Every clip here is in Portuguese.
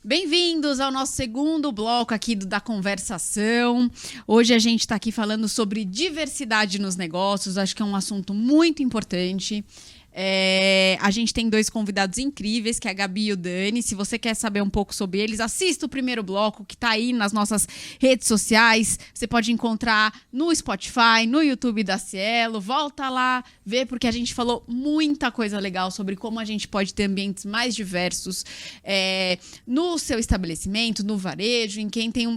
Bem-vindos ao nosso segundo bloco aqui da conversação. Hoje a gente está aqui falando sobre diversidade nos negócios. Acho que é um assunto muito importante. A gente tem dois convidados incríveis, que é a Gabi e o Dani. Se você quer saber um pouco sobre eles, assista o primeiro bloco que está aí nas nossas redes sociais. Você pode encontrar no Spotify, no YouTube da Cielo. Volta lá, vê, porque a gente falou muita coisa legal sobre como a gente pode ter ambientes mais diversos no seu estabelecimento, no varejo,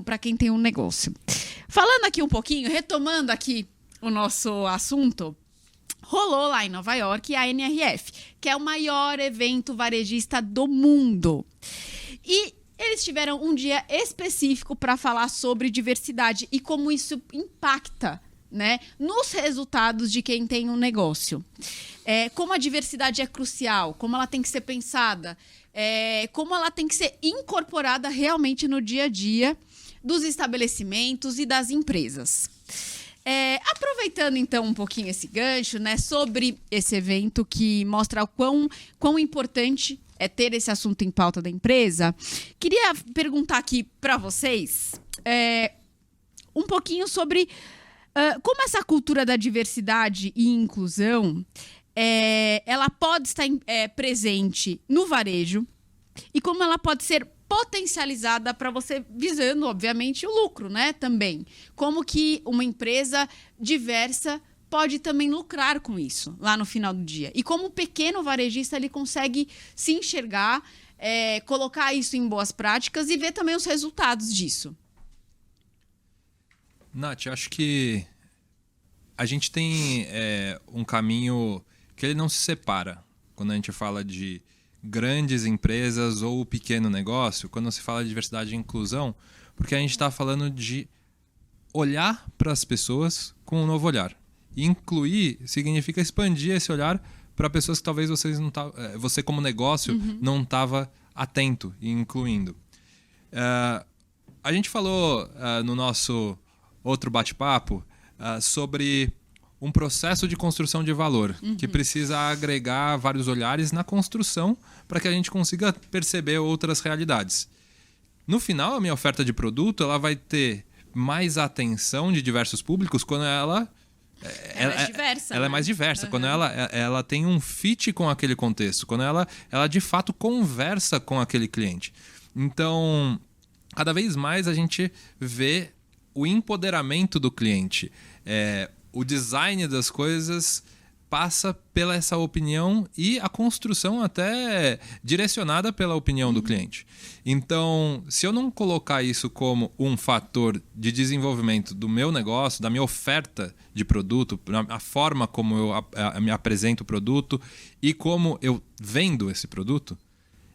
para quem tem um negócio. Falando aqui um pouquinho, retomando aqui o nosso assunto, rolou lá em Nova York a NRF, que é o maior evento varejista do mundo. E eles tiveram um dia específico para falar sobre diversidade e como isso impacta, né, nos resultados de quem tem um negócio. Como a diversidade é crucial, como ela tem que ser pensada, como ela tem que ser incorporada realmente no dia a dia dos estabelecimentos e das empresas. Aproveitando então um pouquinho esse gancho, né, sobre esse evento que mostra o quão importante é ter esse assunto em pauta da empresa, queria perguntar aqui para vocês um pouquinho sobre como essa cultura da diversidade e inclusão ela pode estar presente no varejo e como ela pode ser potencializada para você, visando, obviamente, o lucro, né, também. Como que uma empresa diversa pode também lucrar com isso, lá no final do dia. E como o pequeno varejista ele consegue se enxergar, colocar isso em boas práticas e ver também os resultados disso. Nath, acho que a gente tem um caminho que ele não se separa quando a gente fala de grandes empresas ou pequeno negócio, quando se fala de diversidade e inclusão, porque a gente está falando de olhar para as pessoas com um novo olhar. E incluir significa expandir esse olhar para pessoas que talvez você como negócio não estava atento e incluindo. A gente falou no nosso outro bate-papo sobre um processo de construção de valor que precisa agregar vários olhares na construção para que a gente consiga perceber outras realidades. No final, a minha oferta de produto ela vai ter mais atenção de diversos públicos quando ela é diversa. Ela é mais diversa, quando ela tem um fit com aquele contexto, quando ela de fato conversa com aquele cliente. Então, cada vez mais a gente vê o empoderamento do cliente. O design das coisas passa pela essa opinião e a construção até direcionada pela opinião do cliente. Então, se eu não colocar isso como um fator de desenvolvimento do meu negócio, da minha oferta de produto, a forma como eu me apresento o produto e como eu vendo esse produto,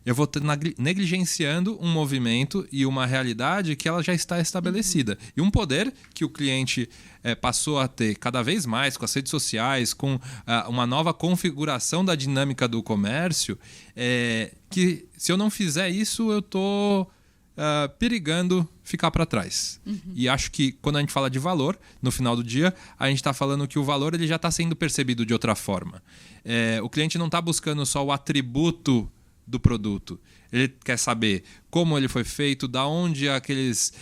eu vou estar negligenciando um movimento e uma realidade que ela já está estabelecida. E um poder que o cliente passou a ter cada vez mais com as redes sociais, com uma nova configuração da dinâmica do comércio, que se eu não fizer isso, eu estou perigando ficar para trás. E acho que quando a gente fala de valor, no final do dia, a gente está falando que o valor ele já está sendo percebido de outra forma. O cliente não está buscando só o atributo do produto. Ele quer saber como ele foi feito, da onde aqueles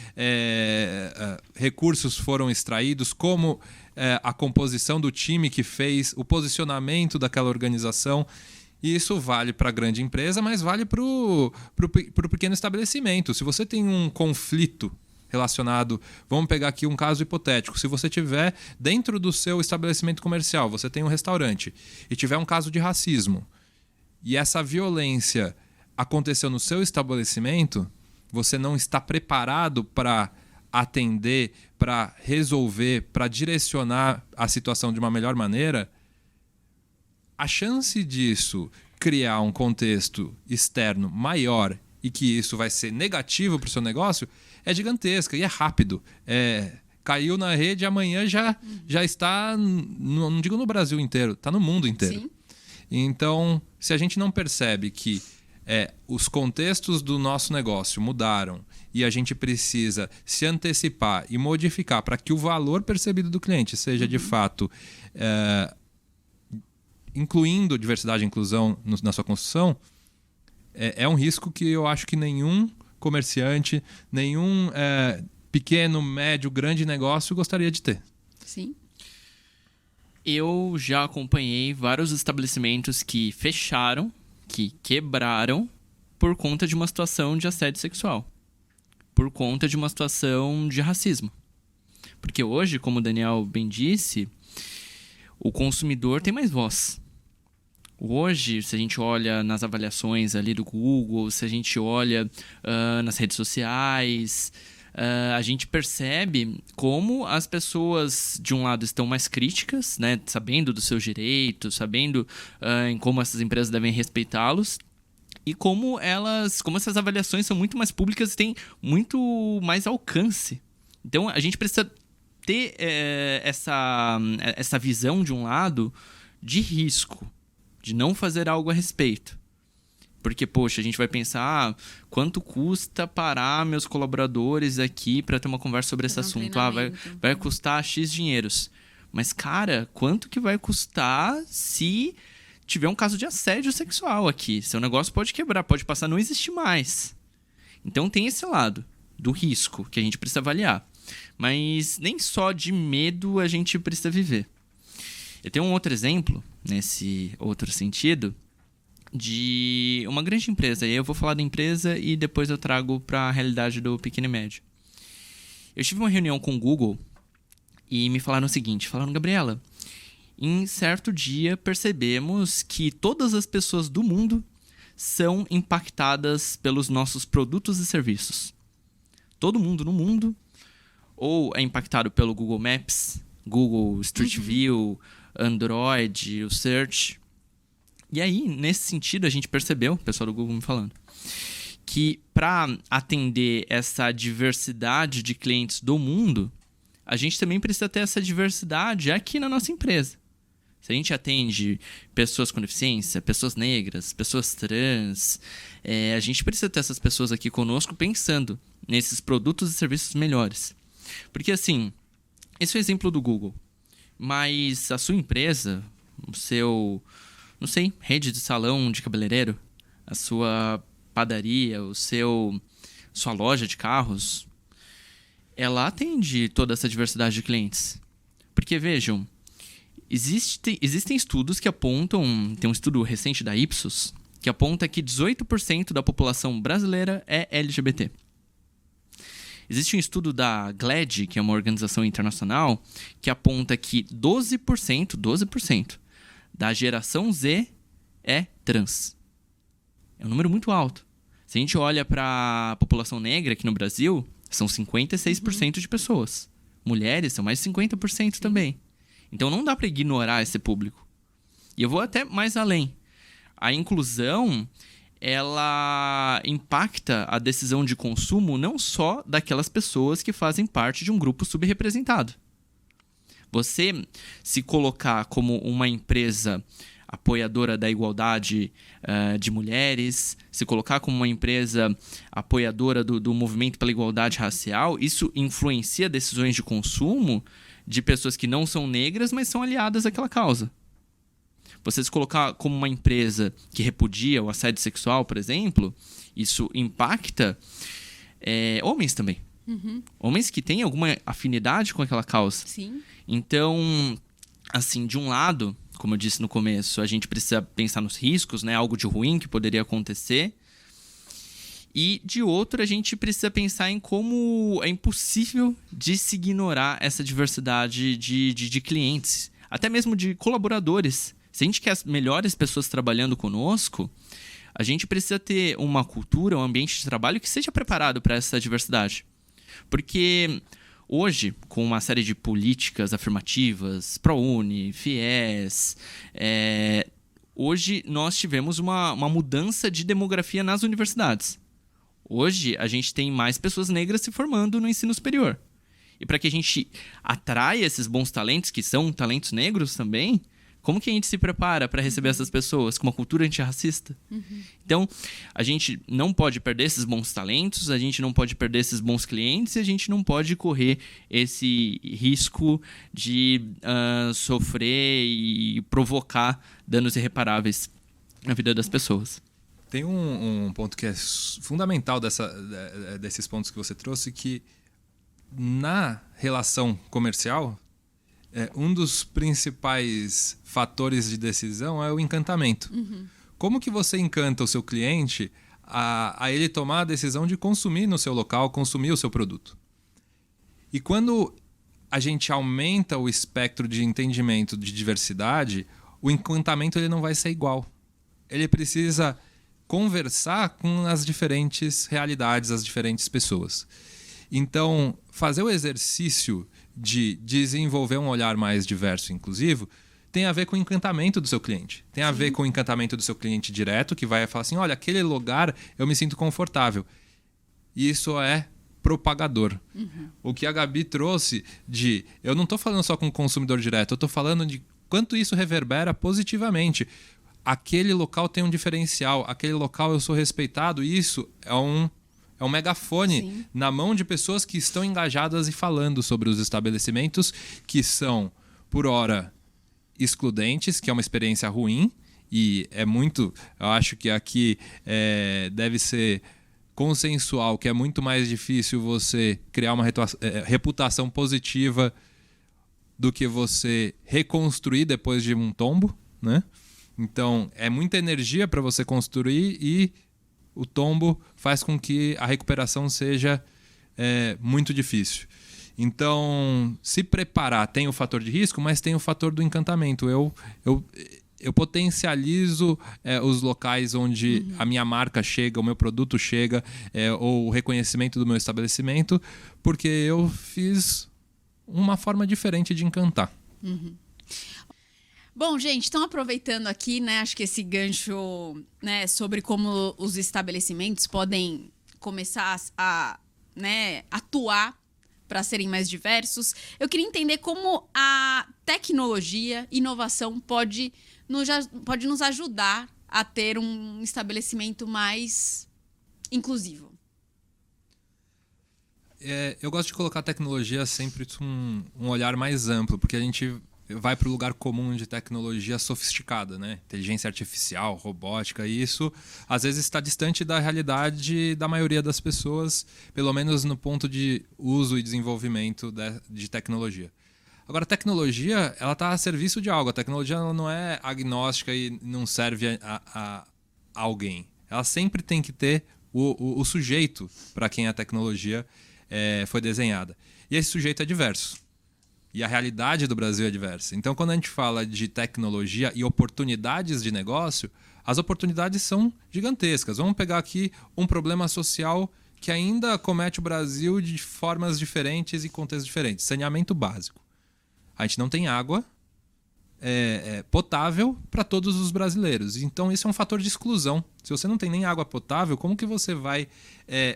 recursos foram extraídos, como a composição do time que fez, o posicionamento daquela organização. E isso vale para a grande empresa, mas vale para o pequeno estabelecimento. Se você tem um conflito relacionado, vamos pegar aqui um caso hipotético, se você tiver dentro do seu estabelecimento comercial, você tem um restaurante e tiver um caso de racismo, e essa violência aconteceu no seu estabelecimento, você não está preparado para atender, para resolver, para direcionar a situação de uma melhor maneira, a chance disso criar um contexto externo maior e que isso vai ser negativo para o seu negócio é gigantesca e é rápido. Caiu na rede, amanhã já está, não digo no Brasil inteiro, está no mundo inteiro. Sim. Então, se a gente não percebe que os contextos do nosso negócio mudaram e a gente precisa se antecipar e modificar para que o valor percebido do cliente seja de fato incluindo diversidade e inclusão na sua construção, é um risco que eu acho que nenhum comerciante, nenhum pequeno, médio, grande negócio gostaria de ter. Sim. Eu já acompanhei vários estabelecimentos que fecharam, que quebraram por conta de uma situação de assédio sexual, por conta de uma situação de racismo. Porque hoje, como o Daniel bem disse, o consumidor tem mais voz. Hoje, se a gente olha nas avaliações ali do Google, se a gente olha nas redes sociais, a gente percebe como as pessoas, de um lado, estão mais críticas, né, sabendo dos seus direitos, sabendo em como essas empresas devem respeitá-los, e como essas avaliações são muito mais públicas e têm muito mais alcance. Então, a gente precisa ter essa visão, de um lado, de risco, de não fazer algo a respeito. Porque, poxa, a gente vai pensar, quanto custa parar meus colaboradores aqui para ter uma conversa sobre esse assunto? Vai custar X dinheiros. Mas, cara, quanto que vai custar se tiver um caso de assédio sexual aqui? Seu negócio pode quebrar, pode passar a não existir mais. Então, tem esse lado do risco que a gente precisa avaliar. Mas nem só de medo a gente precisa viver. Eu tenho um outro exemplo, nesse outro sentido, de uma grande empresa. E eu vou falar da empresa e depois eu trago para a realidade do pequeno e médio. Eu tive uma reunião com o Google e me falaram o seguinte, Gabriela, em certo dia percebemos que todas as pessoas do mundo são impactadas pelos nossos produtos e serviços. Todo mundo no mundo ou é impactado pelo Google Maps, Google Street View, Android, o Search. E aí, nesse sentido, a gente percebeu, o pessoal do Google me falando, que para atender essa diversidade de clientes do mundo, a gente também precisa ter essa diversidade aqui na nossa empresa. Se a gente atende pessoas com deficiência, pessoas negras, pessoas trans, a gente precisa ter essas pessoas aqui conosco pensando nesses produtos e serviços melhores. Porque, assim, esse é o exemplo do Google. Mas a sua empresa, o seu, não sei, rede de salão de cabeleireiro, a sua padaria, sua loja de carros, ela atende toda essa diversidade de clientes. Porque, vejam, existem estudos que apontam, tem um estudo recente da Ipsos, que aponta que 18% da população brasileira é LGBT. Existe um estudo da GLAAD, que é uma organização internacional, que aponta que 12% da geração Z é trans. É um número muito alto. Se a gente olha para a população negra aqui no Brasil, são 56% de pessoas. Mulheres são mais de 50% também. Então não dá para ignorar esse público. E eu vou até mais além. A inclusão, ela impacta a decisão de consumo não só daquelas pessoas que fazem parte de um grupo subrepresentado. Você se colocar como uma empresa apoiadora da igualdade de mulheres, se colocar como uma empresa apoiadora do movimento pela igualdade racial, isso influencia decisões de consumo de pessoas que não são negras, mas são aliadas àquela causa. Você se colocar como uma empresa que repudia o assédio sexual, por exemplo, isso impacta homens também. Homens que têm alguma afinidade com aquela causa. Sim. Então, assim, de um lado, como eu disse no começo, a gente precisa pensar nos riscos, né? Algo de ruim que poderia acontecer. E, de outro, a gente precisa pensar em como é impossível de se ignorar essa diversidade de clientes, até mesmo de colaboradores. Se a gente quer as melhores pessoas trabalhando conosco, a gente precisa ter uma cultura, um ambiente de trabalho que seja preparado para essa diversidade. Porque hoje, com uma série de políticas afirmativas, ProUni, FIES, hoje nós tivemos uma mudança de demografia nas universidades. Hoje, a gente tem mais pessoas negras se formando no ensino superior. E para que a gente atraia esses bons talentos, que são talentos negros também, como que a gente se prepara para receber essas pessoas com uma cultura antirracista? Então, a gente não pode perder esses bons talentos, a gente não pode perder esses bons clientes e a gente não pode correr esse risco de sofrer e provocar danos irreparáveis na vida das pessoas. Tem um ponto que é fundamental desses pontos que você trouxe, que na relação comercial, um dos principais fatores de decisão é o encantamento. Como que você encanta o seu cliente a ele tomar a decisão de consumir no seu local, consumir o seu produto? E quando a gente aumenta o espectro de entendimento de diversidade, o encantamento ele não vai ser igual. Ele precisa conversar com as diferentes realidades, as diferentes pessoas. Então, fazer o exercício de desenvolver um olhar mais diverso e inclusivo tem a ver com o encantamento do seu cliente. Tem a ver com o encantamento do seu cliente direto, que vai falar assim, olha, aquele lugar eu me sinto confortável. E isso é propagador. O que a Gabi trouxe de... Eu não estou falando só com o consumidor direto, eu estou falando de quanto isso reverbera positivamente. Aquele local tem um diferencial, aquele local eu sou respeitado, e isso é um megafone na mão de pessoas que estão engajadas e falando sobre os estabelecimentos que são, por hora, excludentes, que é uma experiência ruim, e é muito... Eu acho que aqui deve ser consensual, que é muito mais difícil você criar uma reputação positiva do que você reconstruir depois de um tombo, né? Então, é muita energia para você construir e o tombo faz com que a recuperação seja muito difícil. Então, se preparar tem o fator de risco, mas tem o fator do encantamento. Eu potencializo os locais onde a minha marca chega, o meu produto chega, ou o reconhecimento do meu estabelecimento, porque eu fiz uma forma diferente de encantar. Bom, gente, então aproveitando aqui, né, acho que esse gancho, né, sobre como os estabelecimentos podem começar a, né, atuar para serem mais diversos, eu queria entender como a tecnologia, inovação pode nos ajudar a ter um estabelecimento mais inclusivo. Eu gosto de colocar a tecnologia sempre um olhar mais amplo, porque a gente vai para o lugar comum de tecnologia sofisticada, né? Inteligência artificial, robótica, e isso às vezes está distante da realidade da maioria das pessoas, pelo menos no ponto de uso e desenvolvimento de tecnologia. Agora, a tecnologia, ela está a serviço de algo. A tecnologia ela não é agnóstica e não serve a alguém. Ela sempre tem que ter o sujeito para quem a tecnologia foi desenhada. E esse sujeito é diverso. E a realidade do Brasil é diversa. Então, quando a gente fala de tecnologia e oportunidades de negócio, as oportunidades são gigantescas. Vamos pegar aqui um problema social que ainda acomete o Brasil de formas diferentes e contextos diferentes. Saneamento básico. A gente não tem água potável para todos os brasileiros. Então, isso é um fator de exclusão. Se você não tem nem água potável, como que você vai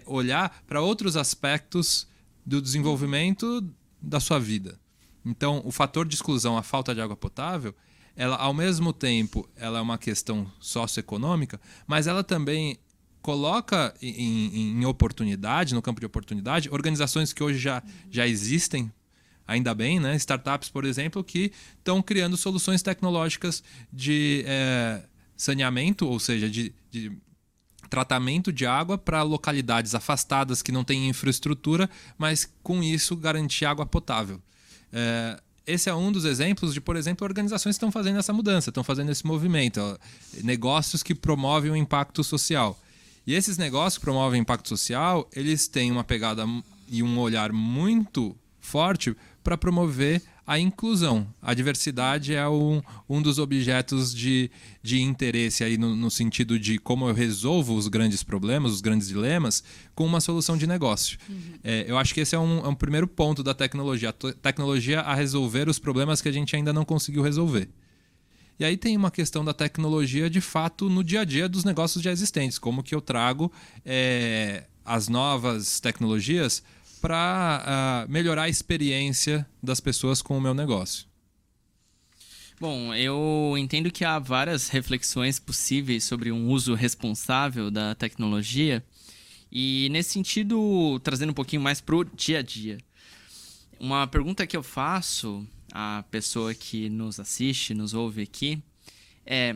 olhar para outros aspectos do desenvolvimento da sua vida? Então, o fator de exclusão, a falta de água potável, ela, ao mesmo tempo, ela é uma questão socioeconômica, mas ela também coloca em oportunidade, no campo de oportunidade, organizações que hoje já existem, ainda bem, né? Startups, por exemplo, que estão criando soluções tecnológicas de saneamento, ou seja, de tratamento de água para localidades afastadas que não têm infraestrutura, mas com isso garantir água potável. Esse é um dos exemplos de, por exemplo, organizações que estão fazendo essa mudança, estão fazendo esse movimento, negócios que promovem o impacto social. E esses negócios que promovem impacto social, eles têm uma pegada e um olhar muito forte para promover a inclusão. A diversidade é um dos objetos de interesse aí no sentido de como eu resolvo os grandes problemas, os grandes dilemas, com uma solução de negócio. Eu acho que esse é um primeiro ponto da tecnologia. A tecnologia a resolver os problemas que a gente ainda não conseguiu resolver. E aí tem uma questão da tecnologia, de fato, no dia a dia dos negócios já existentes. Como que eu trago as novas tecnologias para melhorar a experiência das pessoas com o meu negócio? Bom, eu entendo que há várias reflexões possíveis sobre um uso responsável da tecnologia e, nesse sentido, trazendo um pouquinho mais para o dia a dia. Uma pergunta que eu faço à pessoa que nos assiste, nos ouve aqui, é: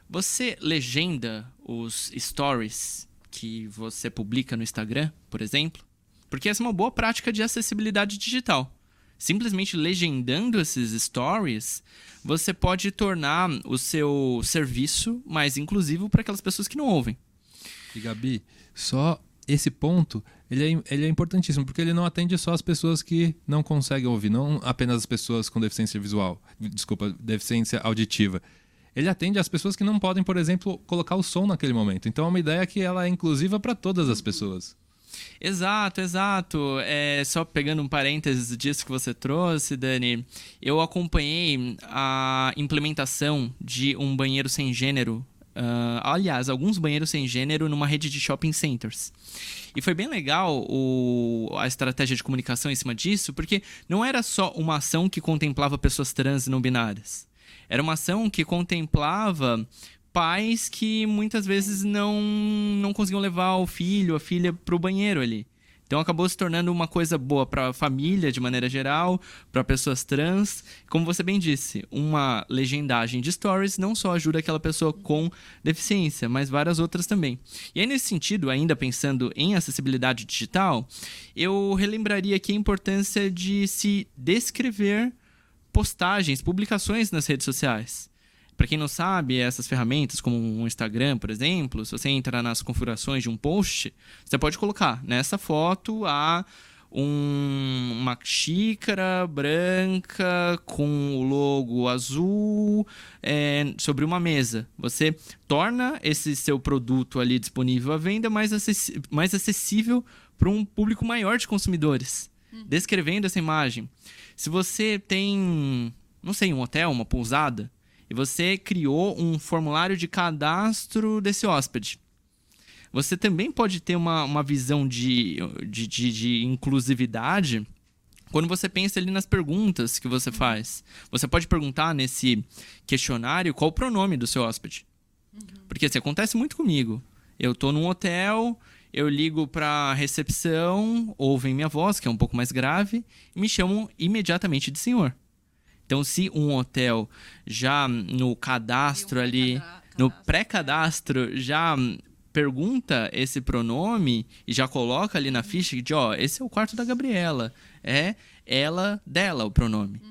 você legenda os stories que você publica no Instagram, por exemplo, porque essa é uma boa prática de acessibilidade digital. Simplesmente legendando esses stories, você pode tornar o seu serviço mais inclusivo para aquelas pessoas que não ouvem. E Gabi, só esse ponto, ele é importantíssimo, porque ele não atende só as pessoas que não conseguem ouvir, não apenas as pessoas com deficiência visual, deficiência auditiva. Ele atende as pessoas que não podem, por exemplo, colocar o som naquele momento. Então é uma ideia que ela é inclusiva para todas as pessoas. Exato. Só pegando um parênteses disso que você trouxe, Dani, eu acompanhei a implementação de um banheiro sem gênero, aliás, alguns banheiros sem gênero numa rede de shopping centers. E foi bem legal a estratégia de comunicação em cima disso, porque não era só uma ação que contemplava pessoas trans e não binárias. Era uma ação que contemplava pais que muitas vezes não conseguiam levar o filho, a filha para o banheiro ali. Então acabou se tornando uma coisa boa para a família de maneira geral, para pessoas trans. Como você bem disse, uma legendagem de stories não só ajuda aquela pessoa com deficiência, mas várias outras também. E aí nesse sentido, ainda pensando em acessibilidade digital, eu relembraria aqui a importância de se descrever postagens, publicações nas redes sociais. Para quem não sabe, essas ferramentas como um Instagram, por exemplo, se você entra nas configurações de um post, você pode colocar nessa foto uma xícara branca com o logo azul sobre uma mesa. Você torna esse seu produto ali disponível à venda mais acessível para um público maior de consumidores, descrevendo essa imagem. Se você tem, não sei, um hotel, uma pousada, e você criou um formulário de cadastro desse hóspede, você também pode ter uma visão de inclusividade quando você pensa ali nas perguntas que você faz. Você pode perguntar nesse questionário qual o pronome do seu hóspede. Porque assim, acontece muito comigo. Eu estou num hotel, eu ligo para a recepção, ouvem minha voz, que é um pouco mais grave, e me chamam imediatamente de senhor. Então, se um hotel já no cadastro ali, no pré-cadastro, já pergunta esse pronome e já coloca ali na ficha de, esse é o quarto da Gabriela, é ela, dela o pronome.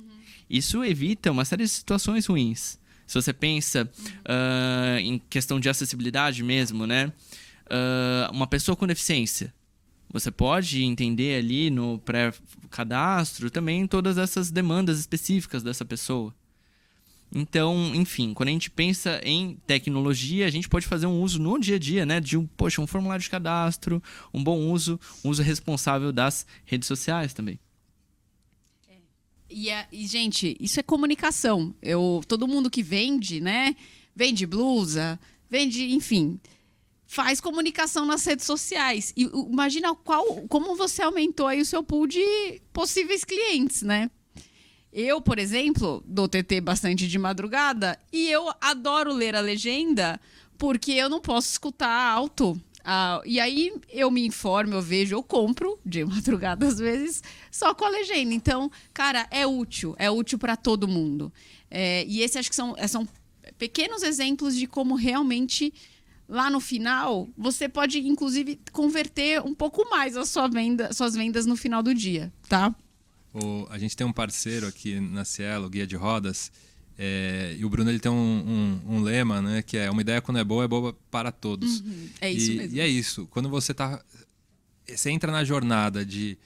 Isso evita uma série de situações ruins. Se você pensa em questão de acessibilidade mesmo, né? Uma pessoa com deficiência, você pode entender ali no pré-cadastro também todas essas demandas específicas dessa pessoa. Então, enfim, quando a gente pensa em tecnologia, a gente pode fazer um uso no dia a dia, né? De um formulário de cadastro, um bom uso, um uso responsável das redes sociais também. E, gente, isso é comunicação. Todo mundo que vende, né? Vende blusa, vende, enfim, faz comunicação nas redes sociais. E imagina como você aumentou aí o seu pool de possíveis clientes, né? Eu, por exemplo, dou TT bastante de madrugada e eu adoro ler a legenda porque eu não posso escutar alto. E aí eu me informo, eu vejo, eu compro de madrugada às vezes só com a legenda. Então, cara, é útil para todo mundo. E esse acho que são pequenos exemplos de como realmente lá no final você pode inclusive converter um pouco mais suas vendas no final do dia, tá? A gente tem um parceiro aqui na Cielo, Guia de Rodas, e o Bruno ele tem um lema, né, que é: uma ideia quando é boa para todos. É isso mesmo. E é isso. Quando você entra na jornada de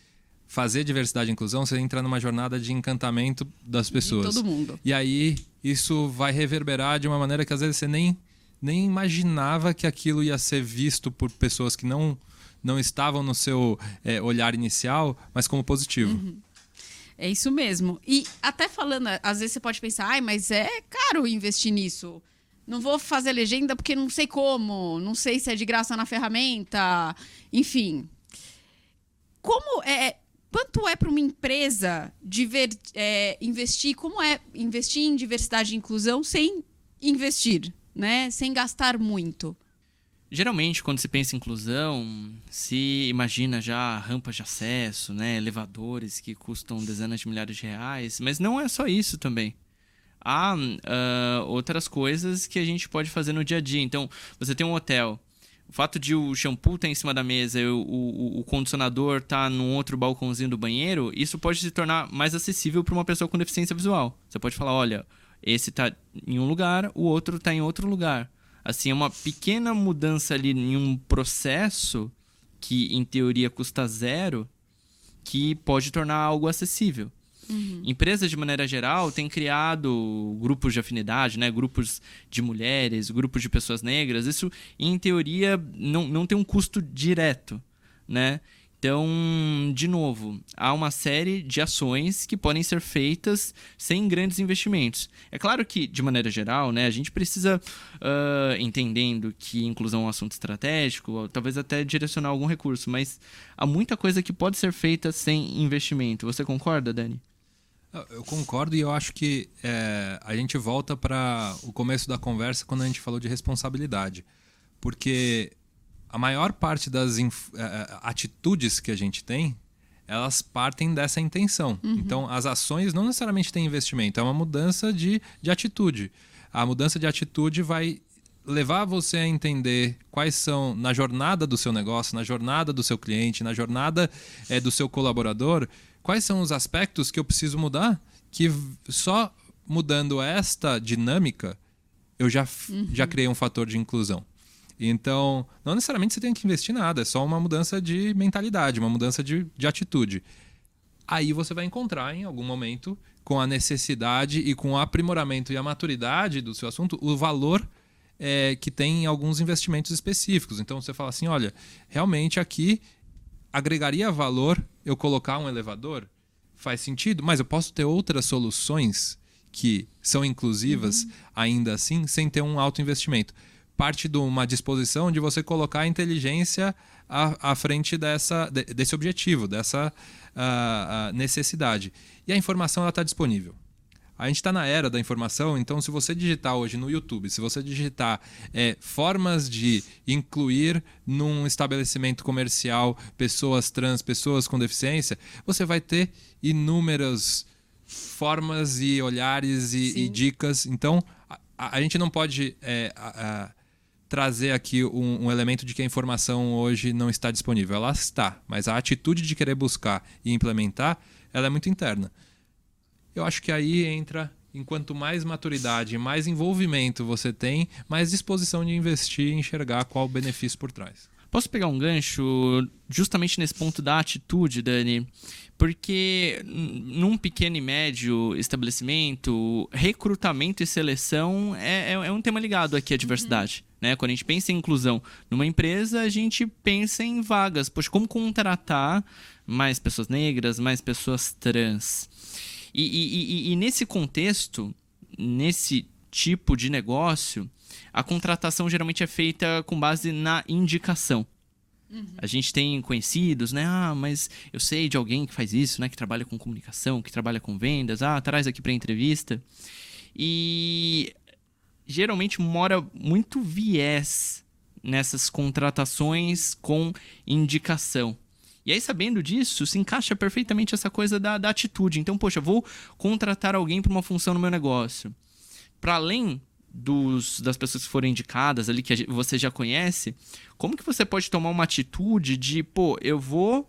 fazer diversidade e inclusão, você entra numa jornada de encantamento das pessoas. De todo mundo. E aí isso vai reverberar de uma maneira que às vezes você nem imaginava que aquilo ia ser visto por pessoas que não estavam no seu olhar inicial, mas como positivo. É isso mesmo. E até falando, às vezes você pode pensar, mas é caro investir nisso. Não vou fazer legenda porque não sei como, não sei se é de graça na ferramenta, enfim. Quanto é para uma empresa investir, como é investir em diversidade e inclusão sem investir, né? Sem gastar muito? Geralmente, quando se pensa em inclusão, se imagina já rampas de acesso, né? Elevadores que custam dezenas de milhares de reais, mas não é só isso também. há outras coisas que a gente pode fazer no dia a dia. Então, você tem um hotel. O fato de o shampoo estar em cima da mesa e o condicionador estar num outro balcãozinho do banheiro, isso pode se tornar mais acessível para uma pessoa com deficiência visual. Você pode falar, olha, esse está em um lugar, o outro está em outro lugar. Assim, é uma pequena mudança ali em um processo que, em teoria, custa zero, que pode tornar algo acessível. Empresas, de maneira geral, têm criado grupos de afinidade, né? Grupos de mulheres, grupos de pessoas negras. Isso, em teoria, não tem um custo direto, né? Então, de novo, há uma série de ações que podem ser feitas sem grandes investimentos. É claro que, de maneira geral, né, a gente precisa, entendendo que inclusão é um assunto estratégico, talvez até direcionar algum recurso, mas há muita coisa que pode ser feita sem investimento. Você concorda, Dani? Eu concordo e eu acho que a gente volta para o começo da conversa quando a gente falou de responsabilidade. Porque a maior parte das atitudes que a gente tem, elas partem dessa intenção. Então, as ações não necessariamente têm investimento, é uma mudança de atitude. A mudança de atitude vai levar você a entender quais são, na jornada do seu negócio, na jornada do seu cliente, na jornada do seu colaborador, quais são os aspectos que eu preciso mudar, que só mudando esta dinâmica, eu já criei um fator de inclusão. Então, não necessariamente você tem que investir nada, é só uma mudança de mentalidade, uma mudança de atitude. Aí você vai encontrar, em algum momento, com a necessidade e com o aprimoramento e a maturidade do seu assunto, o valor que tem em alguns investimentos específicos. Então, você fala assim, olha, realmente aqui agregaria valor eu colocar um elevador? Faz sentido, mas eu posso ter outras soluções que são inclusivas ainda assim, sem ter um alto investimento. Parte de uma disposição de você colocar a inteligência à frente desse objetivo, dessa necessidade. E a informação está disponível. A gente está na era da informação, então se você digitar hoje no YouTube, se você digitar formas de incluir num estabelecimento comercial pessoas trans, pessoas com deficiência, você vai ter inúmeras formas e olhares e dicas. Então, a gente não pode trazer aqui um elemento de que a informação hoje não está disponível. Ela está, mas a atitude de querer buscar e implementar, ela é muito interna. Eu acho que aí entra, enquanto mais maturidade, mais envolvimento você tem, mais disposição de investir e enxergar qual o benefício por trás. Posso pegar um gancho justamente nesse ponto da atitude, Dani? Porque num pequeno e médio estabelecimento, recrutamento e seleção é um tema ligado aqui à diversidade. Né? Quando a gente pensa em inclusão numa empresa, a gente pensa em vagas. Poxa, como contratar mais pessoas negras, mais pessoas trans? E nesse contexto, nesse tipo de negócio, a contratação geralmente é feita com base na indicação. A gente tem conhecidos, né? Mas eu sei de alguém que faz isso, né? Que trabalha com comunicação, que trabalha com vendas. Traz aqui para entrevista. E geralmente mora muito viés nessas contratações com indicação. E aí, sabendo disso, se encaixa perfeitamente essa coisa da atitude. Então, poxa, vou contratar alguém para uma função no meu negócio. Para além das pessoas que foram indicadas ali, que você já conhece, como que você pode tomar uma atitude de, eu vou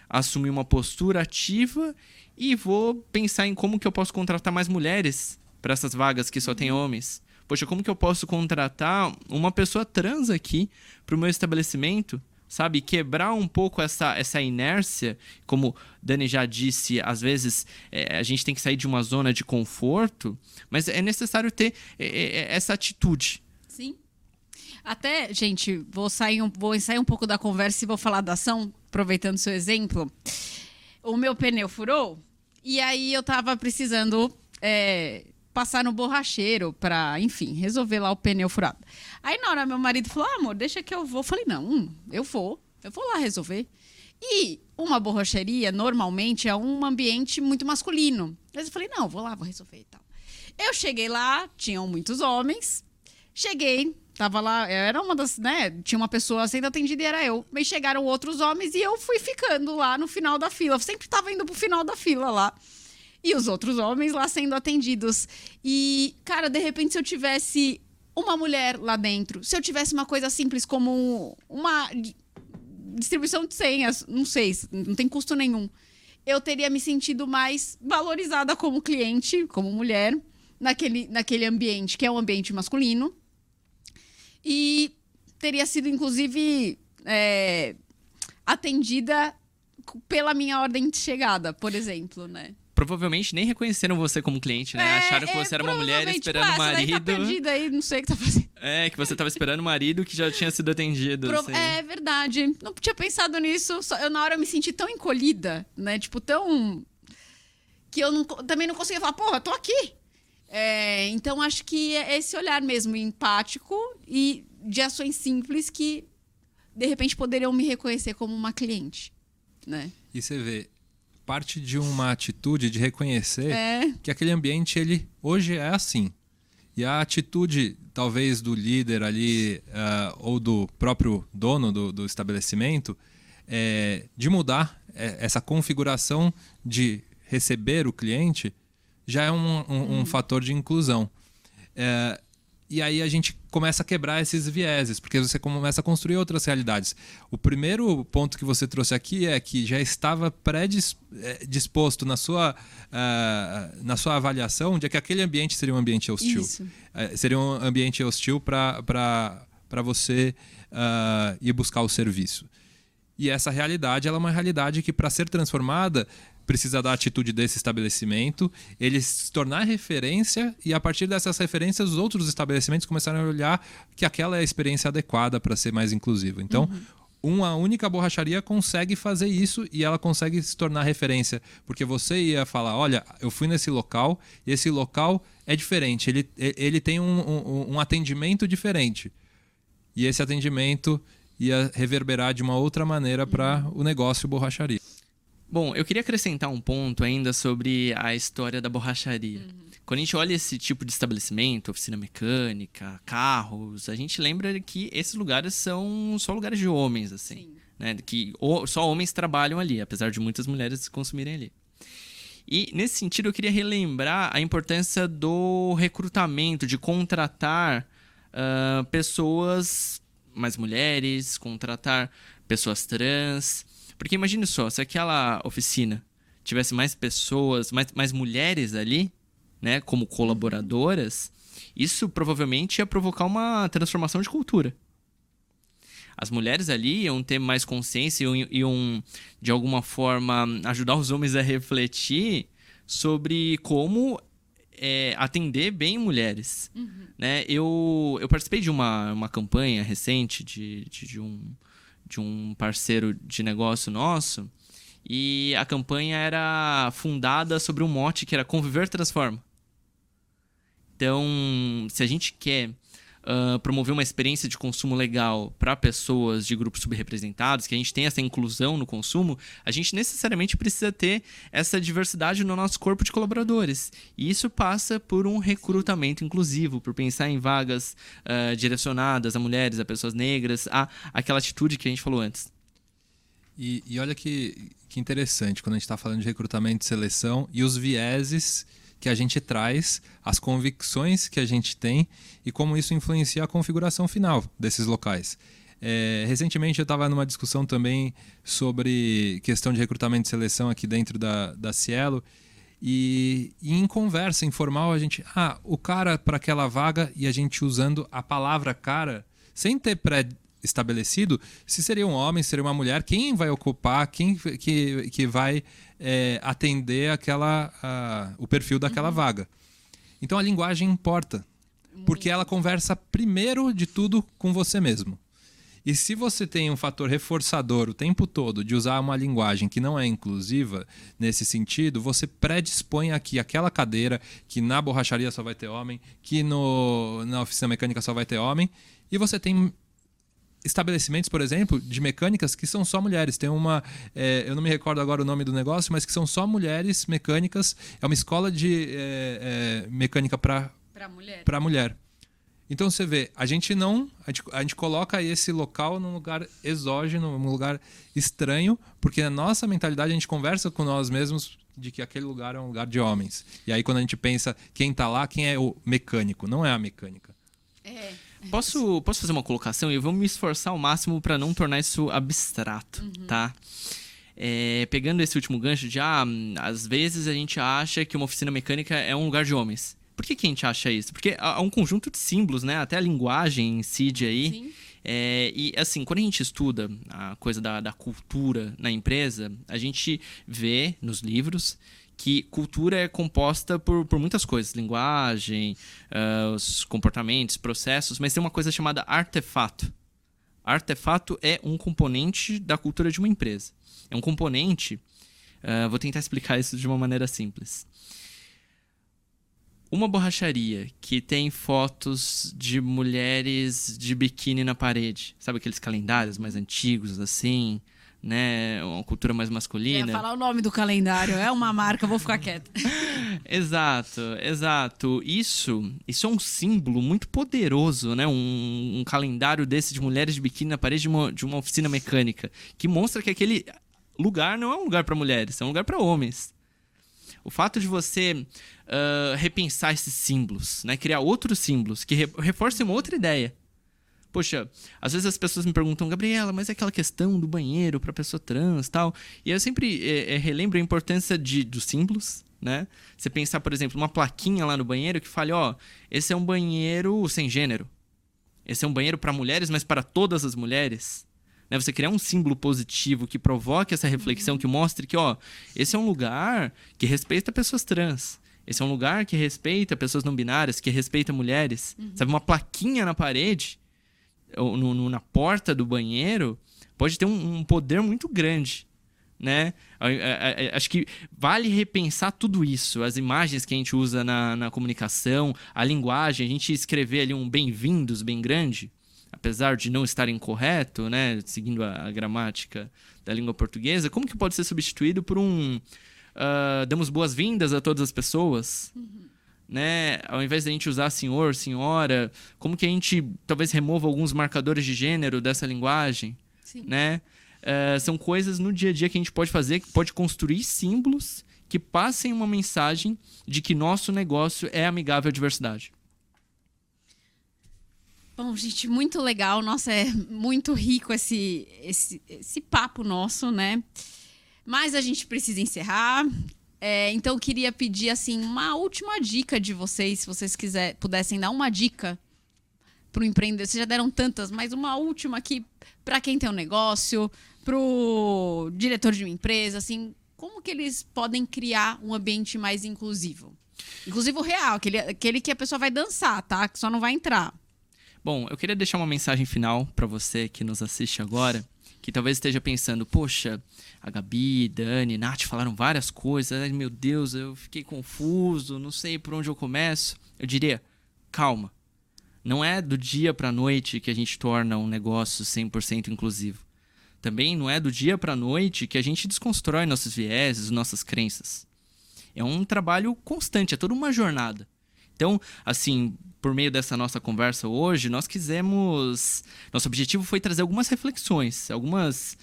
assumir uma postura ativa e vou pensar em como que eu posso contratar mais mulheres para essas vagas que só tem homens? Poxa, como que eu posso contratar uma pessoa trans aqui para o meu estabelecimento? Sabe, quebrar um pouco essa inércia, como Dani já disse, às vezes a gente tem que sair de uma zona de conforto, mas é necessário ter essa atitude. Sim. Até, gente, vou sair um pouco da conversa e vou falar da ação, aproveitando o seu exemplo. O meu pneu furou e aí eu tava precisando passar no borracheiro para, enfim, resolver lá o pneu furado. Aí na hora meu marido falou, amor, deixa que eu vou. Eu falei, não, eu vou lá resolver. E uma borracheria, normalmente, é um ambiente muito masculino. Mas eu falei, não, vou resolver e tal. Eu cheguei lá, tinham muitos homens. Cheguei, tava lá, era uma das, né, tinha uma pessoa sendo atendida e era eu. Mas chegaram outros homens e eu fui ficando lá no final da fila. Eu sempre tava indo pro final da fila lá. e os outros homens lá sendo atendidos. E, cara, de repente, se eu tivesse uma mulher lá dentro, se eu tivesse uma coisa simples como uma distribuição de senhas, não sei, não tem custo nenhum, eu teria me sentido mais valorizada como cliente, como mulher, naquele ambiente, que é um ambiente masculino. E teria sido, inclusive, atendida pela minha ordem de chegada, por exemplo, né? Provavelmente nem reconheceram você como cliente, né? Acharam que você era uma mulher esperando o marido. Você tá perdida aí, não sei o que tá fazendo. Que você tava esperando o marido que já tinha sido atendido. É verdade. Não tinha pensado nisso. Eu, na hora, me senti tão encolhida, né? Tipo, tão... que eu também não conseguia falar, porra, tô aqui. Então, acho que é esse olhar mesmo, empático e de ações simples que, de repente, poderiam me reconhecer como uma cliente, né? E você vê, parte de uma atitude de reconhecer que aquele ambiente, ele hoje é assim. E a atitude, talvez, do líder ali, ou do próprio dono do estabelecimento, de mudar essa configuração de receber o cliente, já é um fator de inclusão. E aí a gente começa a quebrar esses vieses, porque você começa a construir outras realidades. O primeiro ponto que você trouxe aqui é que já estava predisposto na sua avaliação de que aquele ambiente seria um ambiente hostil. Seria um ambiente hostil para você ir buscar o serviço. E essa realidade, ela é uma realidade que, para ser transformada, precisa da atitude desse estabelecimento, ele se tornar referência, e a partir dessas referências os outros estabelecimentos começaram a olhar que aquela é a experiência adequada para ser mais inclusivo. Então, uma única borracharia consegue fazer isso, e ela consegue se tornar referência, porque você ia falar, olha, eu fui nesse local e esse local é diferente, ele tem um atendimento diferente, e esse atendimento ia reverberar de uma outra maneira para o negócio borracharia. Bom, eu queria acrescentar um ponto ainda sobre a história da borracharia. Quando a gente olha esse tipo de estabelecimento, oficina mecânica, carros, a gente lembra que esses lugares são só lugares de homens, assim. Né? Que só homens trabalham ali, apesar de muitas mulheres consumirem ali. E, nesse sentido, eu queria relembrar a importância do recrutamento, de contratar pessoas, mais mulheres, contratar pessoas trans. Porque imagine só, se aquela oficina tivesse mais pessoas, mais mulheres ali, né, como colaboradoras, isso provavelmente ia provocar uma transformação de cultura. As mulheres ali iam ter mais consciência, iam de alguma forma ajudar os homens a refletir sobre como atender bem mulheres. Né? Eu participei de uma campanha recente de um parceiro de negócio nosso, e a campanha era fundada sobre um mote que era Conviver Transforma. Então, se a gente quer promover uma experiência de consumo legal para pessoas de grupos subrepresentados, que a gente tem essa inclusão no consumo, a gente necessariamente precisa ter essa diversidade no nosso corpo de colaboradores. E isso passa por um recrutamento inclusivo, por pensar em vagas direcionadas a mulheres, a pessoas negras, aquela atitude que a gente falou antes. E olha que interessante, quando a gente está falando de recrutamento e seleção e os vieses que a gente traz, as convicções que a gente tem e como isso influencia a configuração final desses locais. Recentemente eu estava numa discussão também sobre questão de recrutamento e seleção aqui dentro da Cielo, e em conversa informal a gente... o cara para aquela vaga, e a gente usando a palavra cara, sem ter pré-estabelecido se seria um homem, se seria uma mulher, quem vai ocupar, quem que vai atender o perfil daquela vaga. Então a linguagem importa, porque ela conversa primeiro de tudo com você mesmo. E se você tem um fator reforçador o tempo todo de usar uma linguagem que não é inclusiva nesse sentido, você predispõe aqui aquela cadeira que na borracharia só vai ter homem, que na oficina mecânica só vai ter homem, e você tem estabelecimentos, por exemplo, de mecânicas que são só mulheres. Tem eu não me recordo agora o nome do negócio, mas que são só mulheres mecânicas. É uma escola de mecânica para mulher. Então você vê, a gente coloca esse local num lugar exógeno, num lugar estranho, porque na nossa mentalidade a gente conversa com nós mesmos de que aquele lugar é um lugar de homens. E aí quando a gente pensa quem tá lá, quem é o mecânico, não é a mecânica. Posso fazer uma colocação? E eu vou me esforçar ao máximo para não tornar isso abstrato, tá? Pegando esse último gancho de, às vezes a gente acha que uma oficina mecânica é um lugar de homens. Por que a gente acha isso? Porque há um conjunto de símbolos, né? Até a linguagem incide aí. Sim. E assim, quando a gente estuda a coisa da cultura na empresa, a gente vê nos livros que cultura é composta por muitas coisas. Linguagem, os comportamentos, processos, mas tem uma coisa chamada artefato. Artefato é um componente da cultura de uma empresa. É um componente... vou tentar explicar isso de uma maneira simples. Uma borracharia que tem fotos de mulheres de biquíni na parede. Sabe aqueles calendários mais antigos, assim, né? Uma cultura mais masculina. Ia falar o nome do calendário. É uma marca, vou ficar quieta. Exato. Isso é um símbolo muito poderoso, né? Um calendário desse de mulheres de biquíni na parede de uma oficina mecânica. Que mostra que aquele lugar não é um lugar para mulheres, é um lugar para homens. O fato de você repensar esses símbolos, né? Criar outros símbolos que reforcem uma outra ideia. Poxa, às vezes as pessoas me perguntam, Gabriela, mas é aquela questão do banheiro para pessoa trans e tal. E eu sempre relembro a importância dos símbolos, né? Você pensar, por exemplo, uma plaquinha lá no banheiro que fale, esse é um banheiro sem gênero. Esse é um banheiro para mulheres, mas para todas as mulheres. Né? Você criar um símbolo positivo que provoque essa reflexão, que mostre que, esse é um lugar que respeita pessoas trans. Esse é um lugar que respeita pessoas não binárias, que respeita mulheres. Sabe, uma plaquinha na parede, ou na porta do banheiro, pode ter um poder muito grande, né? Acho que vale repensar tudo isso. As imagens que a gente usa na comunicação, a linguagem, a gente escrever ali um bem-vindos bem grande, apesar de não estar incorreto, né? Seguindo a gramática da língua portuguesa, como que pode ser substituído por damos boas-vindas a todas as pessoas, né? Ao invés de a gente usar senhor, senhora, como que a gente talvez remova alguns marcadores de gênero dessa linguagem, né? São coisas no dia a dia que a gente pode fazer, que pode construir símbolos que passem uma mensagem de que nosso negócio é amigável à diversidade. Bom, gente, muito legal. Nossa, é muito rico esse papo nosso, né? Mas a gente precisa encerrar. Então, eu queria pedir, assim, uma última dica de vocês, se vocês pudessem dar uma dica para o empreendedor. Vocês já deram tantas, mas uma última aqui para quem tem um negócio, para o diretor de uma empresa, assim, como que eles podem criar um ambiente mais inclusivo? Inclusivo real, aquele que a pessoa vai dançar, tá? Que só não vai entrar. Bom, eu queria deixar uma mensagem final para você que nos assiste agora, que talvez esteja pensando, poxa, a Gabi, Dani, Nath falaram várias coisas, ai, meu Deus, eu fiquei confuso, não sei por onde eu começo. Eu diria, calma. Não é do dia para a noite que a gente torna um negócio 100% inclusivo. Também não é do dia para a noite que a gente desconstrói nossos vieses, nossas crenças. É um trabalho constante, é toda uma jornada. Então, assim, por meio dessa nossa conversa hoje, nosso objetivo foi trazer algumas reflexões, algumas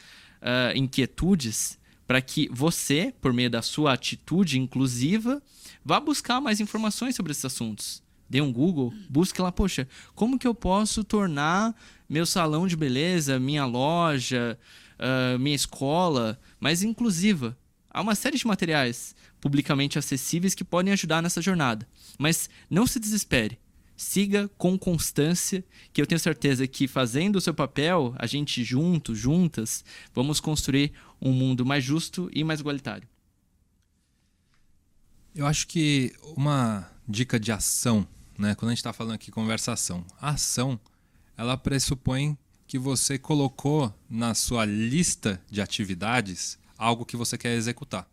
inquietudes, para que você, por meio da sua atitude inclusiva, vá buscar mais informações sobre esses assuntos. Dê um Google, busque lá, poxa, como que eu posso tornar meu salão de beleza, minha loja, minha escola mais inclusiva? Há uma série de materiais publicamente acessíveis que podem ajudar nessa jornada. Mas não se desespere. Siga com constância, que eu tenho certeza que fazendo o seu papel, a gente juntas, vamos construir um mundo mais justo e mais igualitário. Eu acho que uma dica de ação, né? Quando a gente está falando aqui conversação, a ação, ela pressupõe que você colocou na sua lista de atividades algo que você quer executar.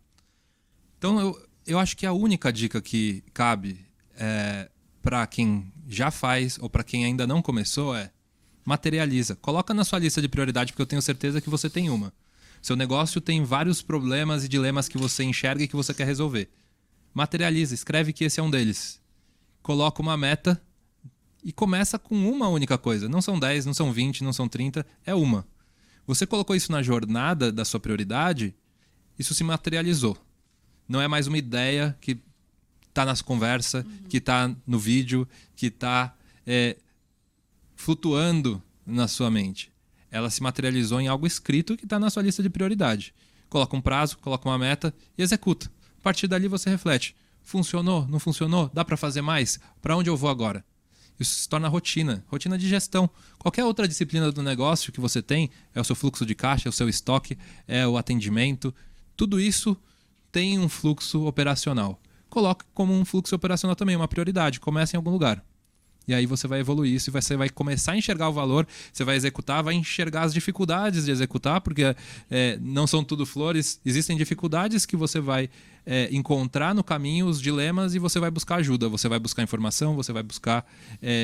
Então, eu acho que a única dica que cabe para quem já faz ou para quem ainda não começou materializa. Coloca na sua lista de prioridade, porque eu tenho certeza que você tem uma. Seu negócio tem vários problemas e dilemas que você enxerga e que você quer resolver. Materializa, escreve que esse é um deles. Coloca uma meta e começa com uma única coisa. Não são 10, não são 20, não são 30, é uma. Você colocou isso na jornada da sua prioridade, isso se materializou. Não é mais uma ideia que tá na conversa, que tá no vídeo, que tá flutuando na sua mente. Ela se materializou em algo escrito que está na sua lista de prioridade. Coloca um prazo, coloca uma meta e executa. A partir dali você reflete. Funcionou? Não funcionou? Dá para fazer mais? Para onde eu vou agora? Isso se torna rotina de gestão. Qualquer outra disciplina do negócio que você tem, é o seu fluxo de caixa, é o seu estoque, é o atendimento. Tudo isso tem um fluxo operacional. Coloque como um fluxo operacional também, uma prioridade. Comece em algum lugar. E aí você vai evoluir isso e você vai começar a enxergar o valor, você vai executar, vai enxergar as dificuldades de executar, porque não são tudo flores, existem dificuldades que você vai encontrar no caminho, os dilemas, e você vai buscar ajuda, você vai buscar informação, você vai buscar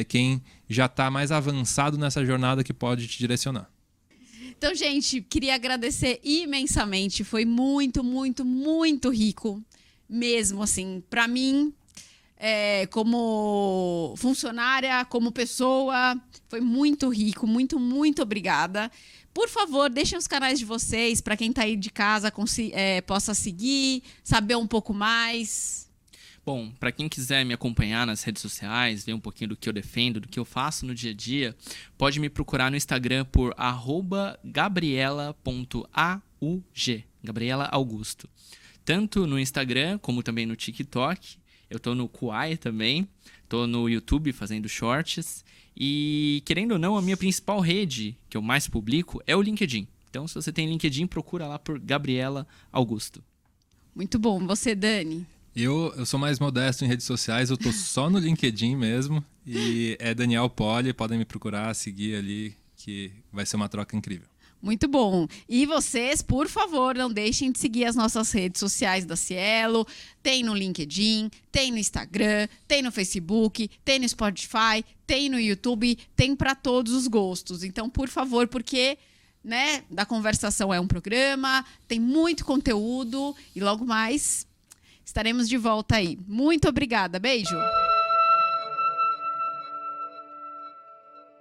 quem já está mais avançado nessa jornada que pode te direcionar. Então, gente, queria agradecer imensamente, foi muito, muito, muito rico, mesmo assim, para mim. Como funcionária, como pessoa, foi muito rico, muito, muito obrigada. Por favor, deixem os canais de vocês para quem está aí de casa possa seguir, saber um pouco mais. Bom, para quem quiser me acompanhar nas redes sociais, ver um pouquinho do que eu defendo, do que eu faço no dia a dia, pode me procurar no Instagram por @gabriela.aug, Gabriela Augusto. Tanto no Instagram como também no TikTok. Eu tô no Kuai também, tô no YouTube fazendo shorts e, querendo ou não, a minha principal rede que eu mais publico é o LinkedIn. Então, se você tem LinkedIn, procura lá por Gabriela Augusto. Muito bom. Você, Dani? Eu sou mais modesto em redes sociais, eu tô só no LinkedIn mesmo. E é Daniel Poli, podem me procurar, seguir ali, que vai ser uma troca incrível. Muito bom. E vocês, por favor, não deixem de seguir as nossas redes sociais da Cielo. Tem no LinkedIn, tem no Instagram, tem no Facebook, tem no Spotify, tem no YouTube, tem para todos os gostos. Então, por favor, porque Da Conversação é um programa, tem muito conteúdo e logo mais estaremos de volta aí. Muito obrigada. Beijo!